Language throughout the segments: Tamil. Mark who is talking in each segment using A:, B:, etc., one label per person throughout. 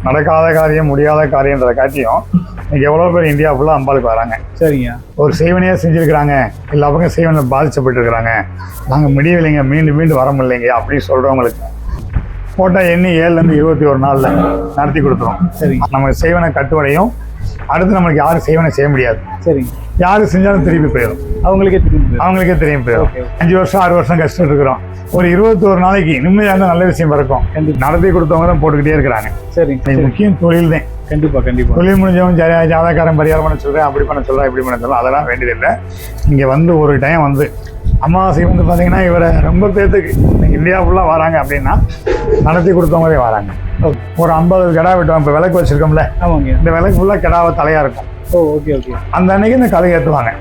A: நடக்காத காரியம் முடியாத காரியன்றதை காட்டியும் இன்னைக்கு எவ்வளோ பேர் இந்தியா ஃபுல்லாக அம்பாளுக்கு வராங்க.
B: சரிங்க.
A: ஒரு செய்வனையாக செஞ்சுருக்கிறாங்க, எல்லா பக்கம் செய்வனில் பாதிக்கப்பட்டிருக்கிறாங்க, நாங்கள் முடியவில்லைங்க, மீண்டும் மீண்டும் வர முடியலைங்க அப்படின்னு சொல்கிறவங்களுக்கு போட்டால் எண்ணி 7லேருந்து 21 நாளில் நடத்தி கொடுத்துரும்.
B: சரிங்க.
A: நமக்கு செய்வனை கட்டுவடையும், அடுத்து நம்மளுக்கு யாரும் செய்வனை செய்ய முடியாது.
B: சரிங்க.
A: யாரு செஞ்சாலும் திருப்பி போயிடும், அவங்களுக்கே தெரியும் போயிடும். 5 வருஷம் 6 வருஷம் கஷ்டம் இருக்கிறோம், ஒரு 21 நாளைக்கு நிம்மதியாக இருந்தால் நல்ல விஷயம் பிறக்கும். நடத்தி கொடுத்தவங்க தான் போட்டுக்கிட்டே இருக்கிறாங்க.
B: சரி,
A: முக்கியம் தொழில் தான்.
B: கண்டிப்பாக
A: தொழில் முடிஞ்சவங்க ஜாதகாரம் பரிகாரம் பண்ண சொல்கிறேன், அப்படி பண்ண சொல்கிறேன், இப்படி பண்ண சொல்கிறேன், அதெல்லாம் வேண்டியதில்லை. இங்கே வந்து ஒரு டைம் வந்து அமாவாசை வந்து பார்த்தீங்கன்னா இவரை ரொம்ப பேர்த்துக்கு இந்தியா ஃபுல்லாக வராங்க அப்படின்னா நடத்தி கொடுத்தவங்களே வராங்க. ஒரு 50 கிடா வெட்டுவாங்க. இப்போ விளக்கு வச்சுருக்கோம்ல, இந்த விளக்கு ஃபுல்லாக கிடாவை தலையாக இருக்கும்.
B: ஓகே.
A: அந்த அன்னைக்கு இந்த கதை ஏற்றுவாங்க.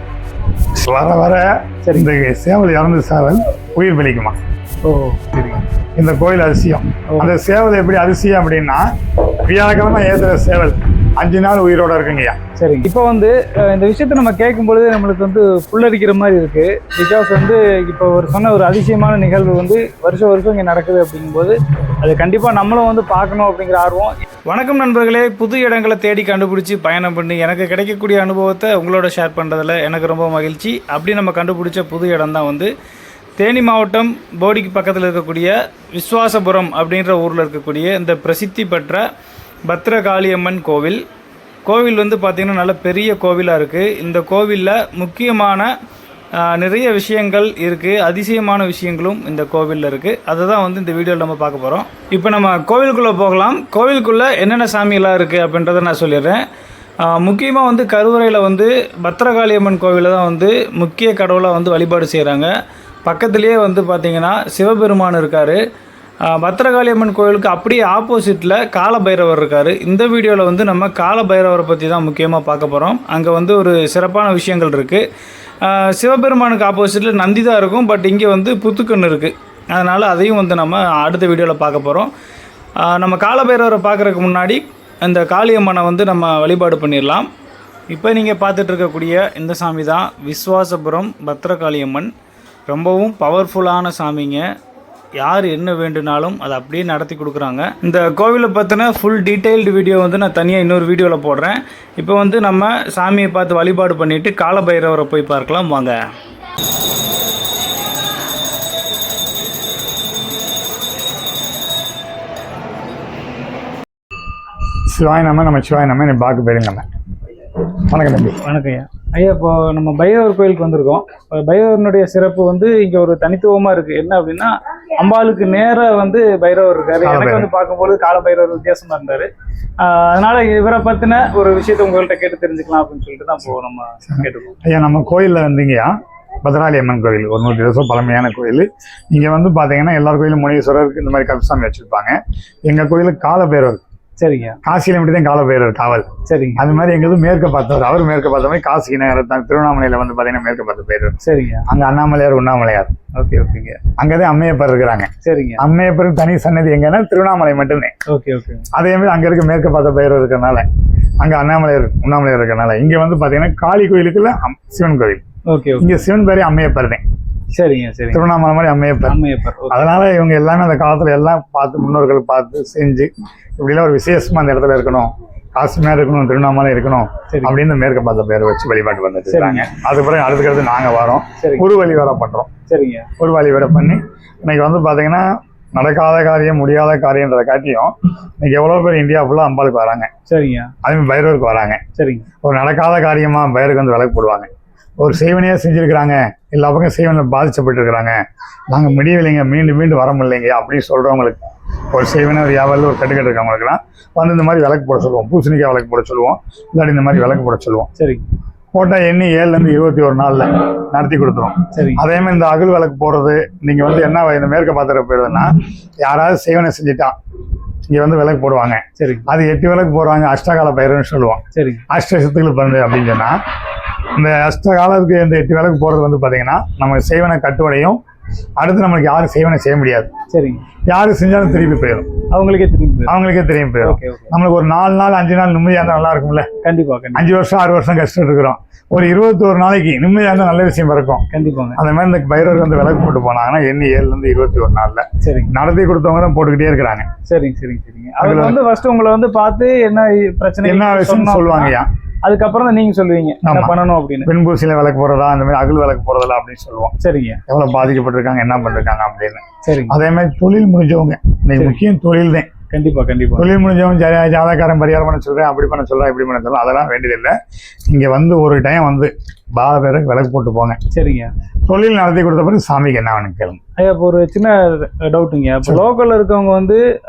A: வர வர சரி, இந்த சேவல் இறந்து சேவல் உயிர் பிழைக்குமா?
B: சரிங்க.
A: இந்த கோயில் அதிசயம். அந்த சேவல் எப்படி அதிசயம் அப்படின்னா, வியாழக்கிழமை ஏற்றுற சேவல் 5 நாள் உயிரோட இருக்குங்கய்யா.
B: சரிங்க. இப்போ வந்து இந்த விஷயத்த நம்ம கேட்கும் பொழுது நம்மளுக்கு வந்து புல்லரிக்கிற மாதிரி இருக்கு. பிகாஸ் வந்து இப்போ சொன்ன ஒரு அதிசயமான நிகழ்வு வந்து வருஷம் இங்கே நடக்குது அப்படிங்கும்போது அது கண்டிப்பாக நம்மளும் வந்து பார்க்கணும் அப்படிங்கிற ஆர்வம். வணக்கம் நண்பர்களே, புது இடங்களை தேடி கண்டுபிடிச்சி பயணம் பண்ணி எனக்கு கிடைக்கக்கூடிய அனுபவத்தை உங்களோட ஷேர் பண்ணுறதுல எனக்கு ரொம்ப மகிழ்ச்சி. அப்படி நம்ம கண்டுபிடிச்ச புது இடம் தான் வந்து தேனி மாவட்டம் போடிக்கு பக்கத்தில் இருக்கக்கூடிய விஸ்வாசபுரம் அப்படின்ற ஊரில் இருக்கக்கூடிய இந்த பிரசித்தி பெற்ற பத்ரகாளியம்மன் கோவில். கோவில் வந்து பார்த்திங்கன்னா நல்ல பெரிய கோவிலாக இருக்குது. இந்த கோவிலில் முக்கியமான நிறைய விஷயங்கள் இருக்குது, அதிசயமான விஷயங்களும் இந்த கோவிலில் இருக்குது. அதை தான் வந்து இந்த வீடியோவில் நம்ம பார்க்க போகிறோம். இப்போ நம்ம கோவிலுக்குள்ளே போகலாம். கோவிலுக்குள்ளே என்னென்ன சாமியெல்லாம் இருக்குது அப்படின்றத நான் சொல்லிடுறேன். முக்கியமாக வந்து கருவறையில் வந்து பத்ரகாளியம்மன் கோவிலில் தான் வந்து முக்கிய கடவுளாக வந்து வழிபாடு செய்கிறாங்க. பக்கத்துலேயே வந்து பார்த்திங்கன்னா சிவபெருமான் இருக்கார். பத்ரகாளியம்மன் கோவிலுக்கு அப்படியே ஆப்போசிட்டில் காலபைரவர் இருக்கார். இந்த வீடியோவில் வந்து நம்ம காலபைரவரை பற்றி தான் முக்கியமாக பார்க்க போகிறோம். அங்கே வந்து ஒரு சிறப்பான விஷயங்கள் இருக்குது. சிவபெருமானுக்கு ஆப்போசிட்டில் நந்தி தான் இருக்கும், பட் இங்கே வந்து புத்துக்கண் இருக்குது. அதனால் அதையும் வந்து நம்ம அடுத்த வீடியோவில் பார்க்க போகிறோம். நம்ம காலபைரவரை பார்க்குறதுக்கு முன்னாடி இந்த காளியம்மனை வந்து நம்ம வழிபாடு பண்ணிடலாம். இப்போ நீங்கள் பார்த்துட்டு இருக்கக்கூடிய இந்த சாமி தான் விஸ்வாசபுரம் பத்ரகாளியம்மன். ரொம்பவும் பவர்ஃபுல்லான சாமிங்க. யார் என்ன வேண்டுனாலும் அதை அப்படியே நடத்தி கொடுக்குறாங்க. இந்த கோவிலை பற்றின ஃபுல் டீட்டெயில்டு வீடியோ வந்து நான் தனியாக இன்னொரு வீடியோவில் போடுறேன். இப்போ வந்து நம்ம சாமியை பார்த்து வழிபாடு பண்ணிவிட்டு காலபைரவரை போய் பார்க்கலாம் வாங்க.
A: சிவாய நம்ம சிவாய நம்ம என்னை பார்க்க போயிருங்க. நம்ம வணக்கம் தம்பி.
B: வணக்கம் ஐயா. ஐயா, இப்போ நம்ம பைரவர் கோயிலுக்கு வந்திருக்கோம். பைரவனுடைய சிறப்பு வந்து இங்கே ஒரு தனித்துவமாக இருக்குது. என்ன அப்படின்னா, அம்பாளுக்கு நேராக வந்து பைரவர் இருக்காரு. எனக்கு வந்து பார்க்கும்போது காலபைரவர் வித்தியாசமாக இருந்தார். அதனால இவரை பற்றின ஒரு விஷயத்தை உங்கள்கிட்ட கேட்டு தெரிஞ்சுக்கலாம் அப்படின்னு சொல்லிட்டு தான் இப்போ நம்ம கேட்டுக்கோம்.
A: ஐயா, நம்ம கோயிலில் வந்தீங்கயா பத்ரகாளி அம்மன் கோயில் ஒரு 100 வருஷம் பழமையான கோயில். இங்கே வந்து பார்த்தீங்கன்னா எல்லார் கோயிலும் முனீஸ்வரருக்கு இந்த மாதிரி கருப்பசாமி வச்சுருப்பாங்க. எங்கள் கோயிலுக்கு காலபைரவர்.
B: சரிங்க.
A: காசியில மட்டும் தான் காலபைரவர் காவல். சரிங்க. அது மாதிரி எங்களுக்கு மேற்க பார்த்தவர், அவர் மேற்க பார்த்த மாதிரி காசிக்கு நேரம் திருவண்ணாமலையில வந்து பார்த்தீங்கன்னா மேற்க பார்த்த பைரவர். சரிங்க. அங்கே அண்ணாமலையார் உண்ணாமலையார். ஓகே. அங்கதான் அம்மையப்பர் இருக்கிறாங்க. சரிங்க. அம்மையப்பருக்கு தனி சன்னதி எங்கன்னா திருவண்ணாமலை மட்டுமே. ஓகே. அதே மாதிரி அங்க இருக்க மேற்க பார்த்த பைரவர் இருக்கிறனால அங்க உண்ணாமலையார் இருக்கிறனால இங்க வந்து பாத்தீங்கன்னா காளி கோயிலுக்குள்ள சிவன் கோயில். ஓகே. இங்க சிவன் பேரே அம்மையப்பர் தான். சரிங்க. திருவண்ணாமலை மாதிரி அம்மையப்பர். அதனால இவங்க எல்லாமே அந்த காலத்துல எல்லாம் பார்த்து முன்னோர்கள் பார்த்து செஞ்சு இப்படிலாம் ஒரு விசேஷமா அந்த இடத்துல இருக்கணும், காசு மேல இருக்கணும், திருவண்ணாமலை இருக்கணும் அப்படின்னு மேற்க பார்த்த பேரை வச்சு வழிபாட்டு பண்ணிட்டு இருக்காங்க. அதுக்கப்புறம் அடுத்துக்கிறது நாங்க வரோம், ஒரு வழிபாட பண்றோம். சரிங்க. ஒரு வழிபாட பண்ணி இன்னைக்கு வந்து பாத்தீங்கன்னா நடக்காத காரியம் முடியாத காரியன்றதை காட்டியும் இன்னைக்கு எவ்வளவு பேர் இந்தியா ஃபுல்லா அம்பாளுக்கு வராங்க. சரிங்க. அதுமாதிரி பைரவருக்கு வராங்க. சரிங்க. ஒரு நடக்காத காரியமா பைரவருக்கு வந்து விளக்கு போடுவாங்க. ஒரு செய்வனையா செஞ்சிருக்கிறாங்க, எல்லா பக்கம் செய்வனில் பாதிக்கப்பட்டிருக்கிறாங்க, நாங்கள் முடியவில்லைங்க, மீண்டும் மீண்டும் வர முடியலைங்க அப்படின்னு சொல்கிறவங்களுக்கு, ஒரு செய்வனை ஒரு வியாபாரில் ஒரு கட்டுக்கட்டு இருக்கவங்களுக்குலாம் வந்து இந்த மாதிரி விளக்கு போட சொல்லுவோம். பூசணிக்காய் விளக்கு போட சொல்லுவோம், இல்லாட்டி இந்த மாதிரி விளக்கு போட சொல்லுவோம். சரி. போட்டால் எண்ணி 7லேருந்து 21 நாளில் நடத்தி கொடுத்துரும். சரி. அதே மாதிரி இந்த அகல் விளக்கு போடுறது, நீங்கள் வந்து என்ன இந்த மேற்க பார்த்துட்டு போயிடுதுன்னா, யாராவது செய்வனை செஞ்சுட்டா இங்கே வந்து விளக்கு போடுவாங்க. சரி. அது 8 விளக்கு போடுவாங்க, அஷ்டகால பைரவர்னு சொல்லுவோம். சரி. அஷ்டசத்துக்கள் பண்ணு அப்படின்னு சொன்னால் இந்த அஷ்டகாலத்துக்கு இந்த 8 விளக்கு போடுறது வந்து பார்த்தீங்கன்னா நம்ம செய்வனை கட்டுவடையும், அடுத்து நம்மளுக்கு யாரும் செய்வனை செய்ய முடியாது.
B: சரிங்க.
A: யாரு செஞ்சாலும் திருப்பி போயிடும்,
B: அவங்களுக்கே திரும்பி போயிடும்.
A: நம்மளுக்கு ஒரு 4 நாள் 5 நாள் நிம்மதியா இருந்தா நல்லா இருக்கும்ல.
B: கண்டிப்பா
A: 5 வருஷம் 6 வருஷம் கஷ்டம் இருக்கிறோம், ஒரு 21 நாளைக்கு நிம்மதியா இருந்தா நல்ல விஷயம் இருக்கும்.
B: கண்டிப்பாங்க.
A: அந்த மாதிரி இந்த பைரவர் வந்து விளக்கு போட்டு போனாங்கன்னா எண்ணி 7ல இருந்து 21 நாள்ல நடத்தி கொடுத்தவங்க தான் போட்டுக்கிட்டே இருக்கிறாங்க.
B: சரிங்க. அதுல வந்து ஃபர்ஸ்ட் உங்களை வந்து பார்த்து என்ன பிரச்சனை
A: என்ன விஷயம் சொல்லுவாங்கய்யா,
B: அதுக்கப்புறம் தான் நீங்க சொல்லுவீங்க என்ன பண்ணணும் அப்படின்னு.
A: பெண்பூசியில விளக்கு போறதா, அந்த மாதிரி அகல் விளக்கு போறதா அப்படின்னு சொல்லுவோம்.
B: சரிங்க.
A: எவ்வளவு பாதிக்கப்பட்டிருக்காங்க, என்ன பண்ணிருக்காங்க அப்படின்னு.
B: சரிங்க.
A: அதே மாதிரி தொழில் முடிஞ்சவங்க, இன்னைக்கு முக்கியம் தொழில் தான்.
B: கண்டிப்பா
A: தொழில் முடிஞ்சவங்க ஜாதகாரன் பரிகாரம் பண்ண சொல்றேன், அப்படி பண்ண சொல்றேன், இப்படி பண்ண சொல்றேன், அதெல்லாம் வேண்டியதில்லை. இங்க வந்து ஒரு டைம் வந்து பால பேருக்கு விளக்கு போட்டு போங்க.
B: சரிங்க.
A: தொழில் நடத்தி கொடுத்த பிறகு சாமிக்கு என்ன வேணும் கேளுங்க.
B: ஐயா, இப்போ ஒரு சின்ன டவுட்டுங்க. இப்போ லோக்கல்ல இருக்கவங்க வந்து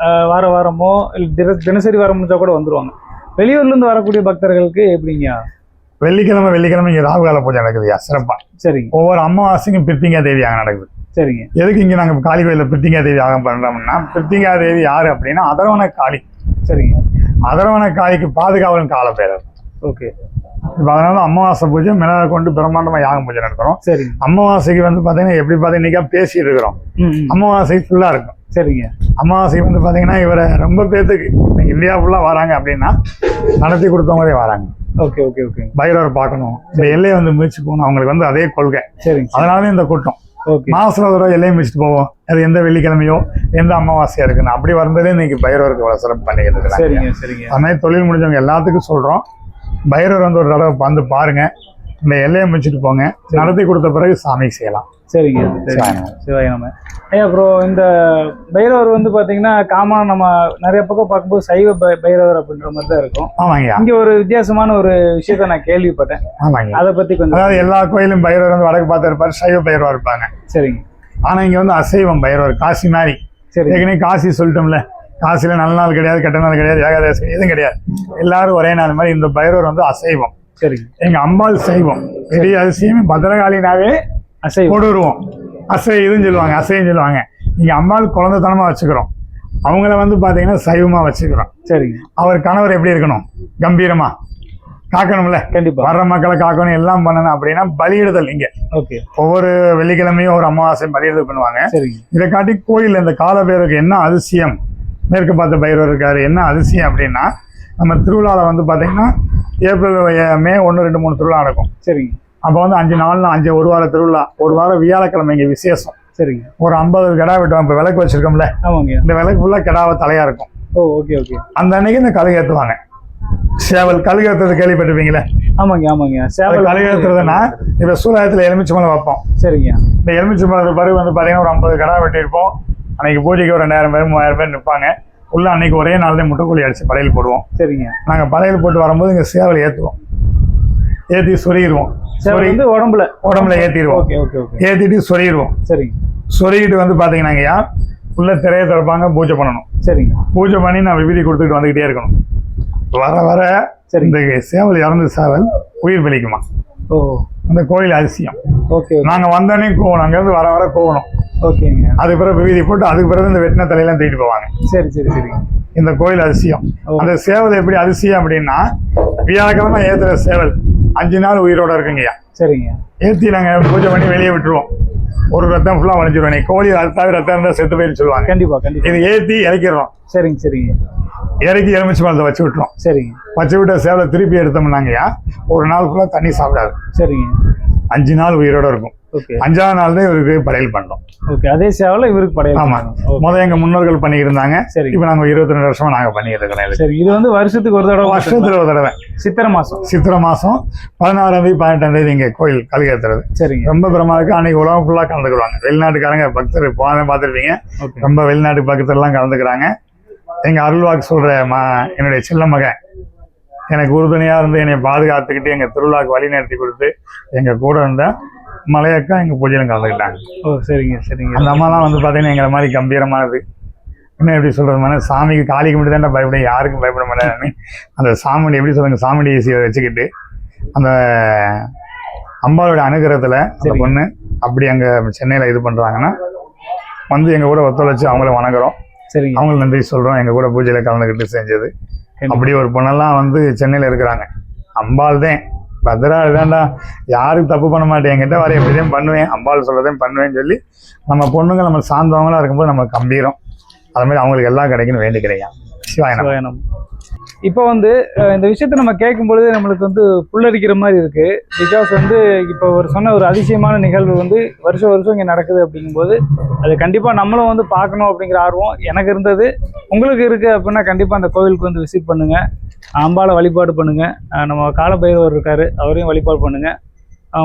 B: வாரமோ இல்லை தினசரி வர முடிஞ்சா கூட வந்துருவாங்க. வெளியூர்ல இருந்து வரக்கூடிய பக்தர்களுக்கு எப்படிங்க?
A: வெள்ளிக்கிழமை இங்க ராகுகால பூஜை நடக்குதுயா சிறப்பா.
B: சரிங்க.
A: ஒவ்வொரு அமாவாசைக்கும் பிரித்திங்கா தேவி ஆக நடக்குது.
B: சரிங்க.
A: எதுக்கு இங்க நாங்க காளி கோயில பிரித்திங்கா தேவி ஆகம் பண்றோம்னா, பிரித்திங்கா தேவி யாரு அப்படின்னா அதரவண காளி.
B: சரிங்க.
A: அதரவண காளிக்கு பாதுகாவலன் கால பேரர்.
B: ஓகே.
A: இப்போ அதனால அமாவாசை பூஜை மிளகா கொண்டு பிரம்மாண்டமா யாகம் பூஜை நடத்துறோம்.
B: சரி.
A: அமாவாசைக்கு வந்து பாத்தீங்கன்னா எப்படி பாத்தீங்கன்னா பேசிட்டு இருக்கிறோம், அமாவாசை ஃபுல்லா இருக்கும்.
B: சரிங்க.
A: அமாவாசை வந்து பாத்தீங்கன்னா இவரை ரொம்ப பேத்துக்கு இந்தியா ஃபுல்லா வராங்க அப்படின்னா நடத்தி கொடுத்தவங்களே வராங்க.
B: ஓகே.
A: பைரவர் பார்க்கணும், இந்த எல்லையை வந்து மிதிச்சு போகணும், அவங்களுக்கு வந்து அதே கொள்கை.
B: சரிங்க.
A: அதனால இந்த கூட்டம் மாசத்துல ஒரு எல்லையை மிதிச்சுட்டு போவோம். அது எந்த வெள்ளிக்கிழமையோ எந்த அமாவாசையா இருக்குன்னு அப்படி வரும்போதே இன்னைக்கு பைரவருக்கு சிறப்பு பண்ணிக்கிட்டு இருக்காங்க. அது மாதிரி தொழில் முடிஞ்சவங்க எல்லாத்துக்கும் சொல்றோம், பைரவர் வந்து ஒரு தடவை வந்து பாருங்க, இந்த எல்லையை மிதிச்சுட்டு போங்க, நடத்தி கொடுத்த பிறகு சாமி செய்யலாம்.
B: சரிங்க. சிவாயணம். ஐயா, அப்புறம் இந்த பைரவர் வந்து பாத்தீங்கன்னா காமனா நம்ம நிறைய பக்கம் பார்க்கும்போது சைவ பைரவர் அப்படின்ற மாதிரி தான் இருக்கும்.
A: ஆமாங்க.
B: இங்க ஒரு வித்தியாசமான ஒரு விஷயத்த நான் கேள்விப்பட்டேன்.
A: ஆமாங்க.
B: அதை பத்தி கொஞ்சம்.
A: அதாவது எல்லா கோயிலும் பைரவர் வந்து வடக்கு பார்த்து இருப்பாரு, சைவ பைரவா இருப்பாங்க.
B: சரிங்க.
A: ஆனா இங்க வந்து அசைவம் பைரவர், காசி மாதிரி.
B: சரி.
A: ஏற்கனவே காசி சொல்லிட்டோம்ல, காசில நல்ல நாள் கிடையாது, கெட்ட நாள் கிடையாது, ஏகாதசி எதுவும் கிடையாது, எல்லாரும் ஒரே நாள் மாதிரி. இந்த பைரவர் வந்து அசைவம்.
B: சரிங்க.
A: எங்க அம்பாள் சைவம். பெரிய அதிசயம் பத்திரகாளினாவே கொடுருவோம், இதுன்னு சொல்லுவாங்க, அசைன்னு சொல்லுவாங்க. இங்க அம்பாள் குழந்தைத்தனமா வச்சுக்கிறோம், அவங்கள வந்து பாத்தீங்கன்னா சைவமா வச்சுக்கிறோம்.
B: சரிங்க.
A: அவர் கணவர் எப்படி இருக்கணும், கம்பீரமா காக்கணும்ல.
B: கண்டிப்பா.
A: வர்ற மக்களை காக்கணும், எல்லாம் பண்ணணும் அப்படின்னா பலியிடுதல். இங்க ஒவ்வொரு வெள்ளிக்கிழமையும் ஒரு அமாவாசை பலியிடுதல் பண்ணுவாங்க. இதை காட்டி கோயில் இந்த கால பேருக்கு என்ன அதிசயம், மேற்கு பார்த்த பைரவர் இருக்காரு, என்ன அதிசயம் அப்படின்னா, நம்ம திருவிழாவில் வந்து பாத்தீங்கன்னா ஏப்ரல் மே 1, 2, 3 திருவிழா நடக்கும்.
B: சரிங்க.
A: அப்போ வந்து 5 நாள்னா 5 ஒரு வார திருவிழா, ஒரு வாரம் வியாழக்கிழமை இங்கே விசேஷம்.
B: சரிங்க.
A: ஒரு 50 கிடா வெட்டுவாங்க. இப்போ விளக்கு வச்சிருக்கோம்ல, இந்த விளக்கு ஃபுல்லாக கிடாவை தலையா இருக்கும்.
B: ஓகே.
A: அந்த அன்னைக்கு இந்த கழுகு ஏற்றுவாங்க. சேவல் கழுகு ஏற்றுறது கேள்விப்பட்டிருப்பீங்களே?
B: ஆமாங்க.
A: சேவல் கழுகு ஏற்றுறதுன்னா இப்போ சூலாயத்தில் எலுமிச்சம்பழம் வைப்போம்.
B: சரிங்க.
A: இந்த எலுமிச்சம்பழத்துக்கு பிறகு வந்து பார்த்தீங்கன்னா ஒரு 50 கிடா வெட்டியிருப்போம். அன்னைக்கு பூஜைக்கு ஒரு 2000 பேர் 3000 பேர் நிற்பாங்க. உள்ள அன்னைக்கு ஒரே நாள் தான் முட்டைக்கோழி அடிச்சு படையல் போடுவோம்.
B: சரிங்க.
A: நாங்கள் படையல் போட்டு வரும்போது இங்கே சேவல் ஏற்றுவோம், ஏற்றி சொருகிடுவோம். உடம்புல ஏற்றிடுவோம், ஏற்றிட்டு சொருகிடுவோம்.
B: சரிங்க.
A: சொருகிட்டு வந்து பார்த்தீங்கன்னா உள்ள திரையை திறப்பாங்க, பூஜை பண்ணணும்.
B: சரிங்க. பூஜை
A: பண்ணி நான் விபூதி கொடுத்துட்டு வந்துக்கிட்டே இருக்கணும். வர இந்த சேவல் இறந்து சேவல் உயிர் பலிக்குமா. அந்த கோயில் அதிசயம். நாங்கள் வந்தோடனே கோவணும், அங்கேருந்து வர கோவணும்.
B: ஓகேங்க.
A: அதுக்கு பிறகு விபூதி போட்டு அதுக்கு பிறகு இந்த வெட்டின தலையெல்லாம் தூக்கிட்டு போவாங்க.
B: சரி.
A: இந்த கோயில் அதிசயம். அந்த சேவல் எப்படி அதிசயம் அப்படின்னா, வியாழக்கிழமை ஏத்துற சேவல் 5 நாள் உயிரோட இருக்குங்கய்யா.
B: சரிங்க.
A: ஏற்றி நாங்கள் பூஜை பண்ணி வெளியே விட்டுருவோம். ஒரு ரத்தம் ஃபுல்லாக வளைஞ்சிருவோம். கோழி அறுத்தாவே ரத்தம் இருந்தால் செத்து போயின்னு சொல்லுவாங்க.
B: கண்டிப்பா.
A: இது ஏற்றி இறக்கிடுறோம்.
B: சரிங்க.
A: இறக்கி எலுமிச்சை பழத்தை வச்சு விட்டுரும்.
B: சரிங்க.
A: வச்சு விட்ட சேவலை திருப்பி எடுத்தோம்னாங்கய்யா ஒரு நாள் ஃபுல்லாக தண்ணி சாப்பிடாது.
B: சரிங்க.
A: 5 நாள் உயிரோட இருக்கும். 5ஆவது நாள் தான் இவருக்கு படையல் பண்றோம்.
B: அதே சேவல இவருக்கு படையல்.
A: ஆமா. முதல்ல எங்க முன்னோர்கள் பண்ணிட்டு இருந்தாங்க. இப்போ நாங்க 22 வருஷமா நாங்க பண்ணிட்டு இருக்கோம்.
B: சரி. இது வந்து வருஷத்துக்கு ஒரு தடவை சித்திரை மாசம்
A: 16ஆம் தேதி 18ஆம் தேதி இங்க கோயில் கழுகு ஏத்துறது.
B: சரிங்க.
A: ரொம்ப பிரமா இருக்கு. அன்னைக்கு உலகம் ஃபுல்லா கலந்துக்குவாங்க. வெளிநாட்டுக்காரங்க பக்தர் போகாம பார்த்துருப்பீங்க. ரொம்ப வெளிநாட்டு பக்தர் எல்லாம் கலந்துக்கிறாங்க. எங்க அருள்வாக்கு சொல்ற என்னுடைய சின்ன மகன் எனக்கு உறுதுணையா இருந்து என்னை பாதுகாத்துக்கிட்டு எங்க திருவிழாக்கு வழி நடத்தி கொடுத்து எங்க கூட இருந்த மலையக்கா எங்க பூஜையிலும் கலந்துக்கிட்டாங்க.
B: சரிங்க.
A: அந்த அம்மாலாம் வந்து பாத்தீங்கன்னா எங்களை மாதிரி கம்பீரமானது. இன்னும் எப்படி சொல்றது மாதிரி சாமிக்கு காளிக்கு மட்டும் தான் பயப்பட, யாருக்கும் பயப்பட மாட்டேன்னு அந்த சாமிடி எப்படி சொல்லுங்க, சாமிடி ஏசியை வச்சுக்கிட்டு அந்த அம்பாளுடைய அனுகிரகத்துல அந்த பொண்ணு அப்படி அங்க சென்னையில இது பண்றாங்கன்னா வந்து எங்க கூட ஒத்துழைச்சு அவங்கள வணங்குறோம்.
B: சரிங்க.
A: அவங்களுக்கு நன்றி சொல்றோம். எங்க கூட பூஜையில கலந்துக்கிட்டு செஞ்சது. அப்படி ஒரு பொண்ணெல்லாம் வந்து சென்னையில இருக்கிறாங்க. அம்பாள் தான் பத்திராளி தான்டா, யாருக்கு தப்பு பண்ண மாட்டேன், என்கிட்ட வர எப்படியும் பண்ணுவேன், அம்பாள் சொல்றதையும் பண்ணுவேன்னு சொல்லி நம்ம பொண்ணுங்க நம்ம சார்ந்தவங்களா இருக்கும்போது நமக்கு கம்பீரம். அது மாதிரி அவங்களுக்கு எல்லாம் கிடைக்குன்னு வேண்டிக்கிறேன். சிவாயனம்.
B: இப்போ வந்து இந்த விஷயத்த நம்ம கேட்கும்பொழுது நம்மளுக்கு வந்து புல்லரிக்கிற மாதிரி இருக்கு. பிகாஸ் வந்து இப்போ ஒரு சொன்ன ஒரு அதிசயமான நிகழ்வு வந்து வருஷம் வருஷம் இங்கே நடக்குது அப்படிங்கும்போது அது கண்டிப்பாக நம்மளும் வந்து பார்க்கணும் அப்படிங்கிற ஆர்வம் எனக்கு இருந்தது. உங்களுக்கு இருக்குது அப்படின்னா கண்டிப்பாக அந்த கோவிலுக்கு வந்து விசிட் பண்ணுங்கள், அம்பாளை வழிபாடு பண்ணுங்கள். நம்ம காலபைரவர் இருக்கார், அவரையும் வழிபாடு பண்ணுங்கள்.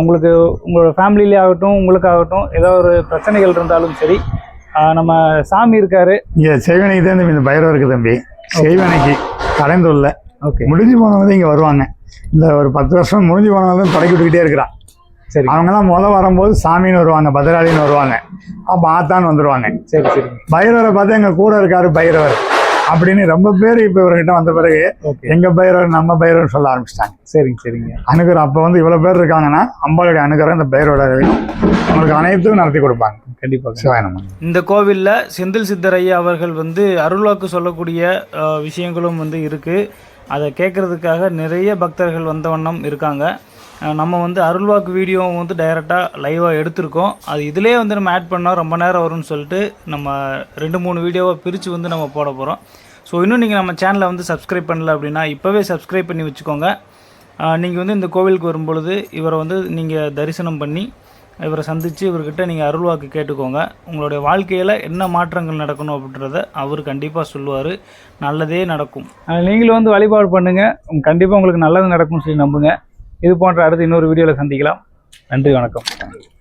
B: உங்களுக்கு உங்களோட ஃபேமிலியிலே ஆகட்டும், உங்களுக்காகட்டும், ஏதாவது ஒரு பிரச்சனைகள் இருந்தாலும் சரி, நம்ம சாமி இருக்காரு.
A: இங்கே செய்வனைக்கு தான் இந்த பைரவர் இருக்குது தம்பி. செய்வனைக்கு கலைந்துள்ள முடிஞ்சு போனவங்க இங்கே வருவாங்க. இந்த ஒரு 10 வருஷம் முடிஞ்சு போனவங்க படைக்கி விட்டுக்கிட்டே இருக்கிறான்.
B: சரி,
A: அவங்கெல்லாம் வரும்போது சாமின்னு வருவாங்க, பத்திராளின்னு வருவாங்க, அப்போ ஆத்தான்னு வந்துடுவாங்க.
B: சரி சரி.
A: பைரவரை பார்த்து எங்கள் கூட இருக்காரு பைரவர் அப்படின்னு ரொம்ப பேர் இப்போ இவர்கிட்ட வந்த பிறகு எங்க பைரவர் நம்ம பைரவர் சொல்ல ஆரம்பிச்சிட்டாங்க.
B: சரிங்க சரிங்க.
A: அனுகிரகம் அப்போ வந்து இவ்வளோ பேர் இருக்காங்கன்னா அம்பாளுடைய அனுகிரகம் இந்த பைரவோட உங்களுக்கு அனைத்தும் நடத்தி கொடுப்பாங்க.
B: கண்டிப்பாக.
A: சிவாயனம்.
C: இந்த கோவிலில் செந்தில் சித்தர் ஐயா அவர்கள் வந்து அருள்வாக்கு சொல்லக்கூடிய விஷயங்களும் வந்து இருக்குது. அதை கேட்குறதுக்காக நிறைய பக்தர்கள் வந்த வண்ணம் இருக்காங்க. நம்ம வந்து அருள்வாக்கு வீடியோவும் வந்து டைரெக்டாக லைவாக எடுத்திருக்கோம். அது இதிலே வந்து நம்ம ஆட் பண்ணால் ரொம்ப நேரம் வரும்னு சொல்லிட்டு நம்ம 2-3 வீடியோவை பிரித்து வந்து நம்ம போட போகிறோம். ஸோ இன்னும் நீங்கள் நம்ம சேனலை வந்து சப்ஸ்கிரைப் பண்ணல அப்படின்னா இப்போவே சப்ஸ்கிரைப் பண்ணி வச்சுக்கோங்க. நீங்கள் வந்து இந்த கோவிலுக்கு வரும்பொழுது இவரை வந்து நீங்கள் தரிசனம் பண்ணி இவரை சந்தித்து இவர்கிட்ட நீங்கள் அருள்வாக்கு கேட்டுக்கோங்க. உங்களுடைய வாழ்க்கையில் என்ன மாற்றங்கள் நடக்கணும் அப்படின்றத அவர் கண்டிப்பாக சொல்லுவார். நல்லதே நடக்கும்.
B: நீங்களும் வந்து வழிபாடு பண்ணுங்கள், கண்டிப்பாக உங்களுக்கு நல்லது நடக்கும்னு சொல்லி நம்புங்க. இது போன்ற அடுத்து இன்னொரு வீடியோவில் சந்திக்கலாம். நன்றி, வணக்கம்.